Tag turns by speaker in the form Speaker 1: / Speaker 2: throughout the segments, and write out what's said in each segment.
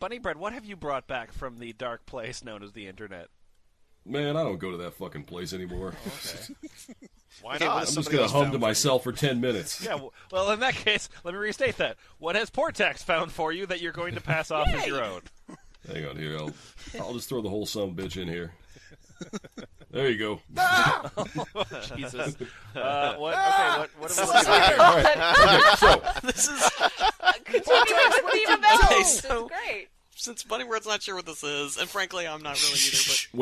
Speaker 1: Bunny Bread, what have you brought back from the dark place known as the internet?
Speaker 2: Man, I don't go to that fucking place anymore.
Speaker 1: Okay. Why
Speaker 3: Okay,
Speaker 1: not?
Speaker 3: what
Speaker 2: I'm just going to hum to myself for 10 minutes.
Speaker 1: Yeah, well, in that case, let me restate that. What has Portax found for you that you're going to pass off as your own?
Speaker 2: Hang on here. I'll just throw the whole son of a bitch in here. There you go.
Speaker 1: Jesus. What are we looking
Speaker 2: All right. Okay, so
Speaker 4: This is
Speaker 5: Continue with even better.
Speaker 4: Okay,
Speaker 5: This
Speaker 4: so-
Speaker 5: is great.
Speaker 4: since Bunnyword's not sure what this is, and frankly, I'm not really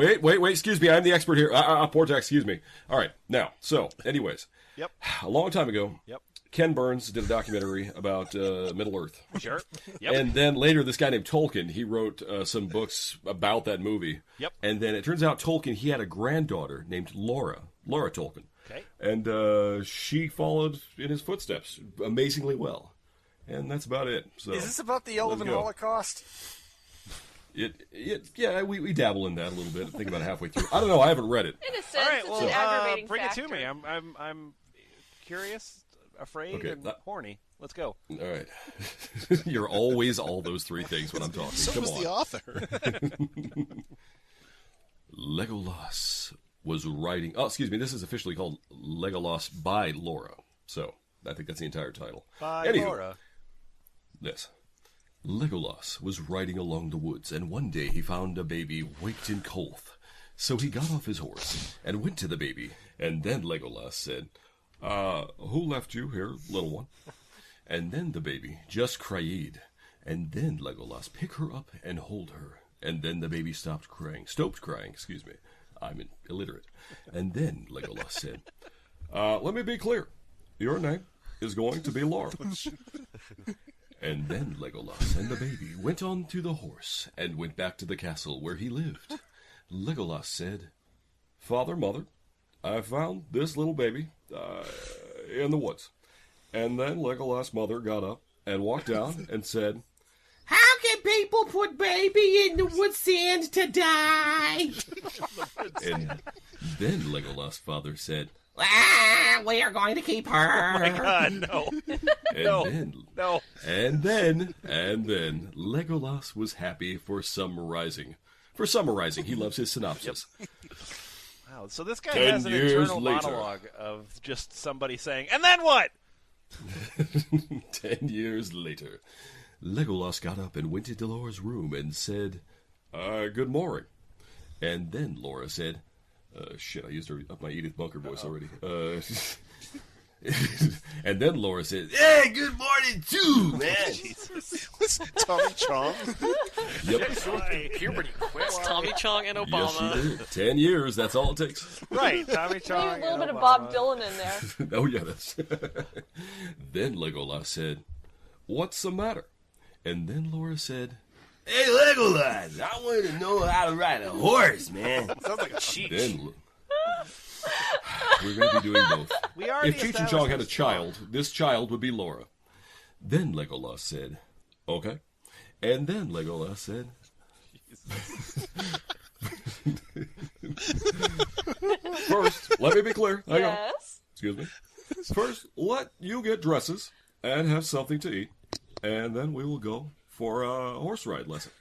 Speaker 4: either. But
Speaker 2: wait. Excuse me. I'm the expert here. Portax, excuse me. All right. Now, so, anyways.
Speaker 1: Yep.
Speaker 2: A long time ago,
Speaker 1: Yep.
Speaker 2: Ken Burns did a documentary about Middle Earth.
Speaker 1: Sure. Yep.
Speaker 2: And then later, this guy named Tolkien, he wrote some books about that movie.
Speaker 1: Yep.
Speaker 2: And then it turns out Tolkien, he had a granddaughter named Laura Tolkien.
Speaker 1: Okay.
Speaker 2: And she followed in his footsteps amazingly well. And that's about it. So
Speaker 3: Is this about the elven
Speaker 2: go.
Speaker 3: holocaust?
Speaker 2: Yeah, we dabble in that a little bit. I think about halfway through. I don't know. I haven't read it.
Speaker 5: In a sense,
Speaker 1: All right,
Speaker 5: it's
Speaker 1: well,
Speaker 5: an aggravating
Speaker 1: bring
Speaker 5: factor.
Speaker 1: it to me. I'm curious, afraid,
Speaker 2: Okay,
Speaker 1: and horny. Let's go.
Speaker 2: All right. You're always all those three things when I'm talking.
Speaker 6: So
Speaker 2: Come
Speaker 6: was
Speaker 2: on.
Speaker 6: the author.
Speaker 2: Legolas was writing... Oh, excuse me. This is officially called Legolas by Laura. So, I think that's the entire title.
Speaker 1: By
Speaker 2: Anywho,
Speaker 1: Laura.
Speaker 2: Yes. Legolas was riding along the woods, and one day he found a baby waked in Kolth. So he got off his horse and went to the baby, and then Legolas said, who left you here, little one? And then the baby just cried, and then Legolas picked her up and hold her, and then the baby stopped crying, excuse me. I'm illiterate. And then Legolas said, let me be clear. Your name is going to be Laura. And then Legolas and the baby went on to the horse and went back to the castle where he lived. Legolas said, Father, Mother, I found this little baby in the woods. And then Legolas' mother got up and walked down and said,
Speaker 7: How can people put baby in the wood sand to die?
Speaker 2: and then Legolas' father said,
Speaker 7: We are going to keep her.
Speaker 1: Oh my God, no. No.
Speaker 2: And then Legolas was happy for summarizing. For summarizing, he loves his synopsis.
Speaker 1: Wow, so this guy
Speaker 2: 10
Speaker 1: has an
Speaker 2: years
Speaker 1: internal
Speaker 2: later.
Speaker 1: monologue of just somebody saying, and then what?
Speaker 2: 10 years later, Legolas got up and went into Laura's room and said, good morning. And then Laura said, shit, I used her up my Edith Bunker voice already. And then Laura said, hey, good morning too, man.
Speaker 6: Was it Tommy Chong?
Speaker 2: Yep.
Speaker 3: Puberty quit.
Speaker 4: it's Tommy Chong and Obama.
Speaker 2: Yes, she did. 10 years, that's all it takes.
Speaker 1: Right, Tommy
Speaker 5: Maybe
Speaker 1: Chong.
Speaker 5: a little
Speaker 1: and
Speaker 5: bit of
Speaker 1: Obama.
Speaker 5: Bob Dylan in there.
Speaker 2: Oh, yeah, that's... Then Legolas said, what's the matter? And then Laura said, hey, Legolas, I want to know how to ride a horse, man.
Speaker 3: Sounds like a cheat.
Speaker 2: Then... We're going to be doing both.
Speaker 1: We already
Speaker 2: If Cheech and
Speaker 1: established
Speaker 2: Chong had a
Speaker 1: this
Speaker 2: child, this child would be Laura. Then Legolas said, okay. And then Legolas said, first, let me be clear. Hang on.
Speaker 5: Yes.
Speaker 2: Excuse me. First, let you get dresses and have something to eat, and then we will go for a horse ride lesson.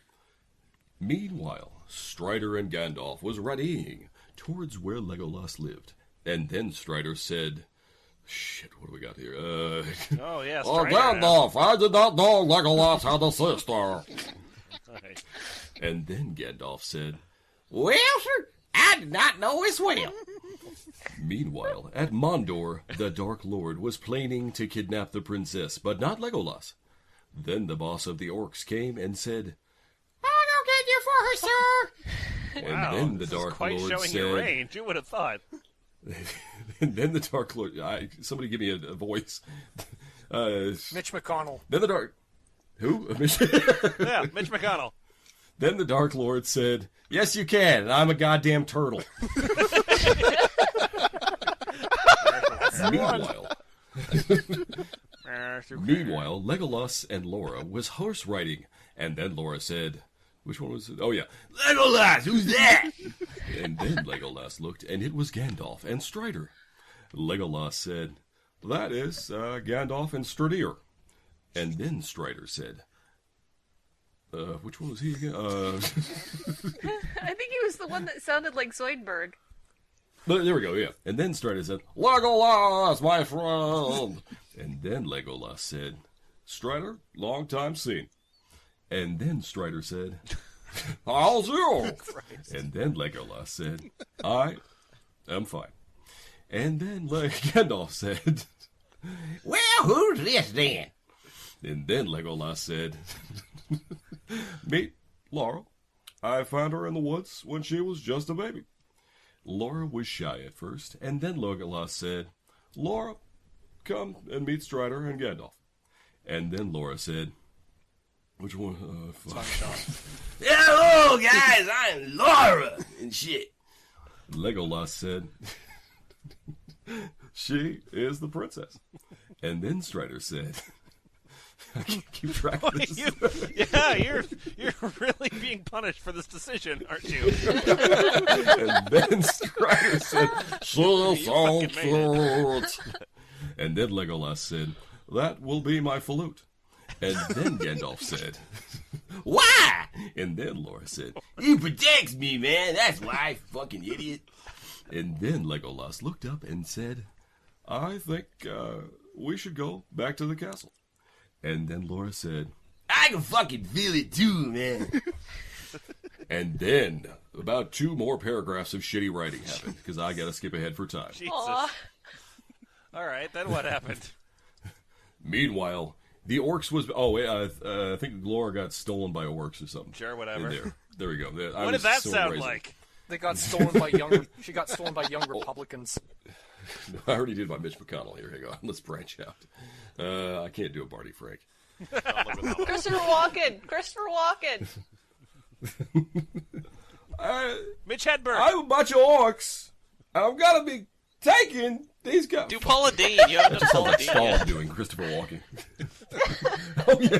Speaker 2: Meanwhile, Strider and Gandalf was readying towards where Legolas lived. And then Strider said, shit, what do we got here?
Speaker 1: Oh, yes.
Speaker 2: Oh, Gandalf, I did not know Legolas had a sister.
Speaker 1: Right.
Speaker 2: And then Gandalf said,
Speaker 7: Well, sir, I did not know as well.
Speaker 2: meanwhile, at Mondor, the Dark Lord was planning to kidnap the princess, but not Legolas. Then the boss of the orcs came and said,
Speaker 7: I'll go get you for her, sir.
Speaker 2: and
Speaker 1: Wow,
Speaker 2: then the
Speaker 1: this is
Speaker 2: Dark
Speaker 1: quite
Speaker 2: Lord
Speaker 1: showing your
Speaker 2: said,
Speaker 1: range. You would have thought.
Speaker 2: and then the Dark Lord, somebody give me a voice.
Speaker 3: Mitch McConnell.
Speaker 2: Then the Dark, who?
Speaker 1: Yeah, Mitch McConnell.
Speaker 2: Then the Dark Lord said, yes, you can. I'm a goddamn turtle. Meanwhile, Legolas and Laura was horse riding, and then Laura said, which one was it? Oh, yeah. Legolas, who's that? And then Legolas looked, and it was Gandalf and Strider. Legolas said, that is Gandalf and Strider. And then Strider said, which one was he again?
Speaker 5: I think he was the one that sounded like Zoidberg.
Speaker 2: But there we go, yeah. And then Strider said, Legolas, my friend. And then Legolas said, Strider, long time seen. And then Strider said, how's you? And then Legolas said, I am fine. And then Gandalf said,
Speaker 7: Well, who's this then?
Speaker 2: and then Legolas said, meet Laura. I found her in the woods when she was just a baby. Laura was shy at first, and then Legolas said, Laura, come and meet Strider and Gandalf. And then Laura said, which one?
Speaker 7: Hello, guys, I'm Laura and shit.
Speaker 2: Legolas said, she is the princess. And then Strider said, I can't keep track of this.
Speaker 1: You're really being punished for this decision, aren't you?
Speaker 2: And then Strider said, so
Speaker 1: fucking
Speaker 2: cute. And then Legolas said, that will be my flute. And then Gandalf said,
Speaker 7: Why?
Speaker 2: and then Laura said,
Speaker 7: He protects me, man. That's why, fucking idiot.
Speaker 2: and then Legolas looked up and said, I think we should go back to the castle. And then Laura said,
Speaker 7: I can fucking feel it too, man.
Speaker 2: and then about 2 more paragraphs of shitty writing happened, because I gotta skip ahead for time.
Speaker 1: Jesus.
Speaker 5: Aw.
Speaker 1: All right, then what happened?
Speaker 2: Meanwhile, the orcs was... Oh, wait, I think Laura got stolen by orcs or something.
Speaker 1: Sure, whatever.
Speaker 2: There we go.
Speaker 1: What did that sound like?
Speaker 3: They got stolen by young. She got stolen by young Republicans.
Speaker 2: I already did my Mitch McConnell. Here, hang on. Let's branch out. I can't do a Barty Frank.
Speaker 5: Christopher Walken. Christopher Walken.
Speaker 1: Mitch Hedberg.
Speaker 2: I'm a bunch of orcs, and I'm gonna be taking these guys.
Speaker 4: Do Paula Deen. You haven't done Paula Deen
Speaker 2: Stalin
Speaker 4: yet.
Speaker 2: doing Christopher Walken. Oh yeah,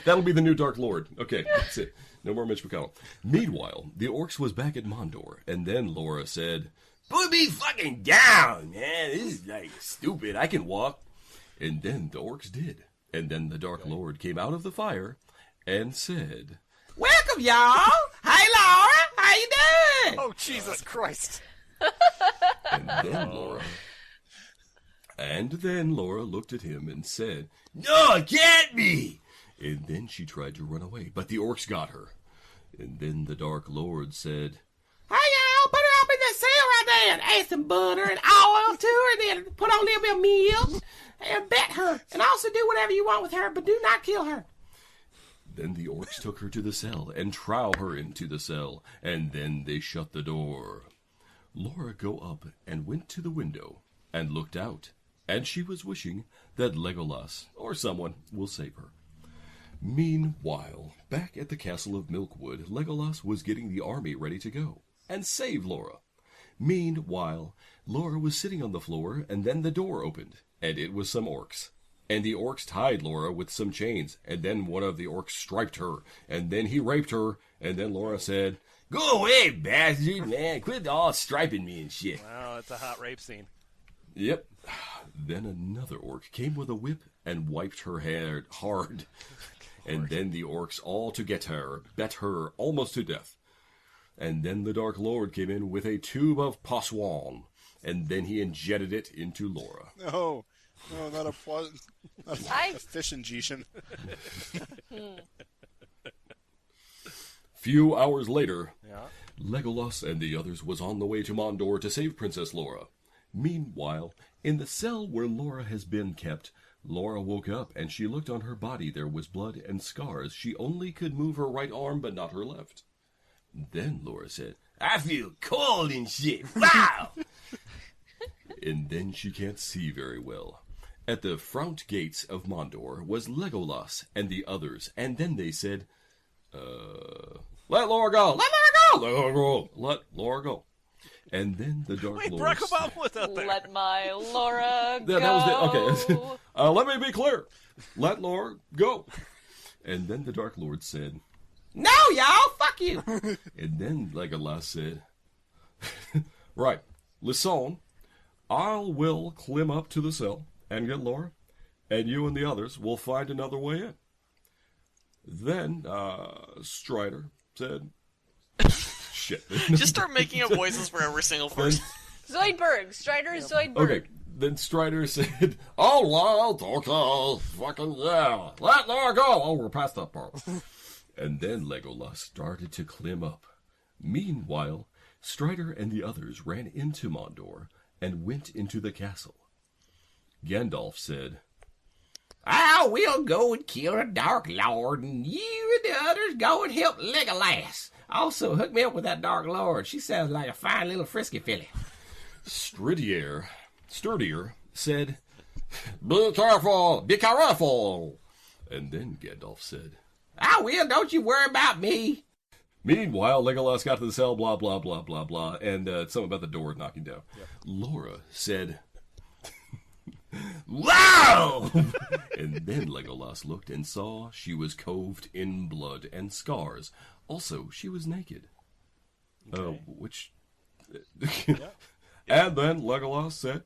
Speaker 2: that'll be the new Dark Lord. Okay, that's it. No more Mitch McConnell. Meanwhile, the orcs was back at Mondor, and then Laura said,
Speaker 7: Put me fucking down, man. This is like stupid. I can walk.
Speaker 2: and then the orcs did. And then the Dark Lord came out of the fire and said,
Speaker 7: Welcome, y'all. Hey, Laura. How you doing?
Speaker 3: Oh, Jesus Christ.
Speaker 2: and then Laura looked at him and said,
Speaker 7: No, it can't be.
Speaker 2: and then she tried to run away, but the orcs got her. And then the Dark Lord said,
Speaker 7: Hey, y'all. Put her up in that cell right there and add some butter and oil to her and then put on a little bit of meal and bet her. And also do whatever you want with her, but do not kill her.
Speaker 2: Then the orcs took her to the cell and trowed her into the cell, and then they shut the door. Laura go up and went to the window and looked out, and she was wishing that Legolas or someone will save her. Meanwhile, back at the castle of Milkwood, Legolas was getting the army ready to go and save Laura. Meanwhile, Laura was sitting on the floor, and then the door opened, and it was some orcs. And the orcs tied Laura with some chains, and then one of the orcs striped her, and then he raped her, and then Laura said,
Speaker 7: Go away, bastard, man. Quit all striping me and shit.
Speaker 1: Wow, it's a hot rape scene.
Speaker 2: Yep. Then another orc came with a whip and wiped her hair hard. And then the orcs all to get her, bet her almost to death. And then the Dark Lord came in with a tube of Paswan, and then he injected it into Laura.
Speaker 6: No, not a fish injection.
Speaker 2: Few hours later,
Speaker 1: Yeah.
Speaker 2: Legolas and the others was on the way to Mondor to save Princess Laura. Meanwhile, in the cell where Laura has been kept, Laura woke up and she looked on her body. There was blood and scars. She only could move her right arm but not her left. Then Laura said,
Speaker 7: I feel cold and shit. Wow.
Speaker 2: and then she can't see very well. At the front gates of Mondor was Legolas and the others, and then they said, let Laura go! Let Laura go! Let Laura go! Let Laura go! And then the Dark
Speaker 1: Wait,
Speaker 2: Lord...
Speaker 1: Barack Obama was out there.
Speaker 5: Let my Laura go.
Speaker 2: Yeah, that was it. Okay. Let me be clear. Let Laura go. And then the Dark Lord said,
Speaker 7: No, y'all. Fuck you.
Speaker 2: and then Legolas said, right, listen, I will climb up to the cell and get Laura, and you and the others will find another way in. Then Strider said, shit.
Speaker 4: Just start making up voices for every single person.
Speaker 5: Zoidberg. Strider is Zoidberg.
Speaker 2: Okay, then Strider said, all right, okay, fucking yeah, let Laura go. Oh, we're past that part. And then Legolas started to climb up. Meanwhile, Strider and the others ran into Mondor and went into the castle. Gandalf said,
Speaker 7: We'll go and kill the Dark Lord, and you and the others go and help Legolas. Also, hook me up with that Dark Lord. She sounds like a fine little frisky filly.
Speaker 2: Sturdier said, be careful. And then Gandalf said,
Speaker 7: I will, don't you worry about me.
Speaker 2: Meanwhile, Legolas got to the cell, blah, blah, blah, blah, blah, and something about the door knocking down. Yep. Laura said, wow! And then Legolas looked and saw she was coved in blood and scars. Also, she was naked.
Speaker 1: Okay.
Speaker 2: And then Legolas said,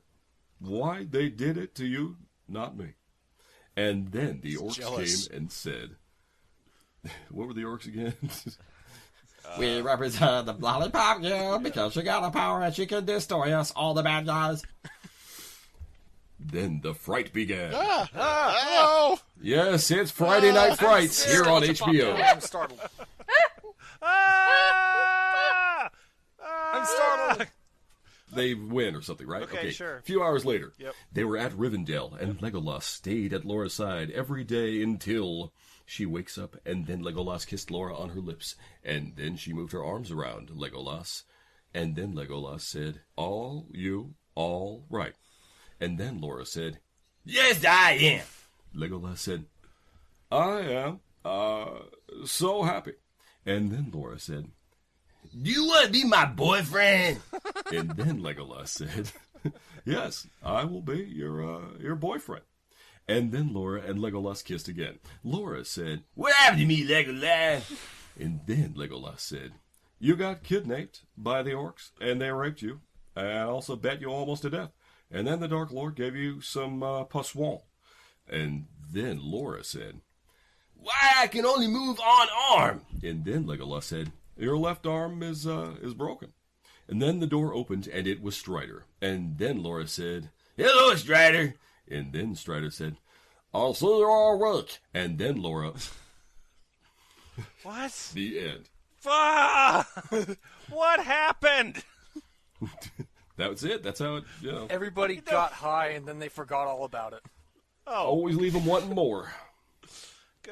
Speaker 2: why they did it to you, not me. And then the orcs came and said, what were the orcs again?
Speaker 7: We represent the Lollipop Guild because she got a power and she can destroy us, all the bad guys.
Speaker 2: Then the fright began.
Speaker 6: Oh!
Speaker 2: Yes, it's Friday Night Frights here on HBO.
Speaker 3: I'm startled.
Speaker 1: I'm startled.
Speaker 2: They win or something, right?
Speaker 1: Okay, sure.
Speaker 2: A few hours later,
Speaker 1: Yep.
Speaker 2: They were at Rivendell, and Legolas stayed at Laura's side every day until she wakes up, and then Legolas kissed Laura on her lips, and then she moved her arms around Legolas, and then Legolas said, all right. And then Laura said,
Speaker 7: Yes, I am.
Speaker 2: Legolas said, I am, so happy. And then Laura said,
Speaker 7: Do you want to be my boyfriend?
Speaker 2: and then Legolas said, yes, I will be your boyfriend. And then Laura and Legolas kissed again. Laura said,
Speaker 7: What happened to me, Legolas?
Speaker 2: and then Legolas said, you got kidnapped by the orcs, and they raped you, and also bet you almost to death. And then the Dark Lord gave you some poisson. And then Laura said,
Speaker 7: Why, I can only move on arm.
Speaker 2: and then Legolas said, your left arm is broken. And then the door opened, and it was Strider. And then Laura said,
Speaker 7: Hello, Strider.
Speaker 2: and then Strider said, I'll see you all awake. And then Laura,
Speaker 1: What?
Speaker 2: the end.
Speaker 1: What happened?
Speaker 2: That was it. That's how it,
Speaker 3: Everybody got high and then they forgot all about it.
Speaker 1: Oh,
Speaker 2: always leave them wanting more.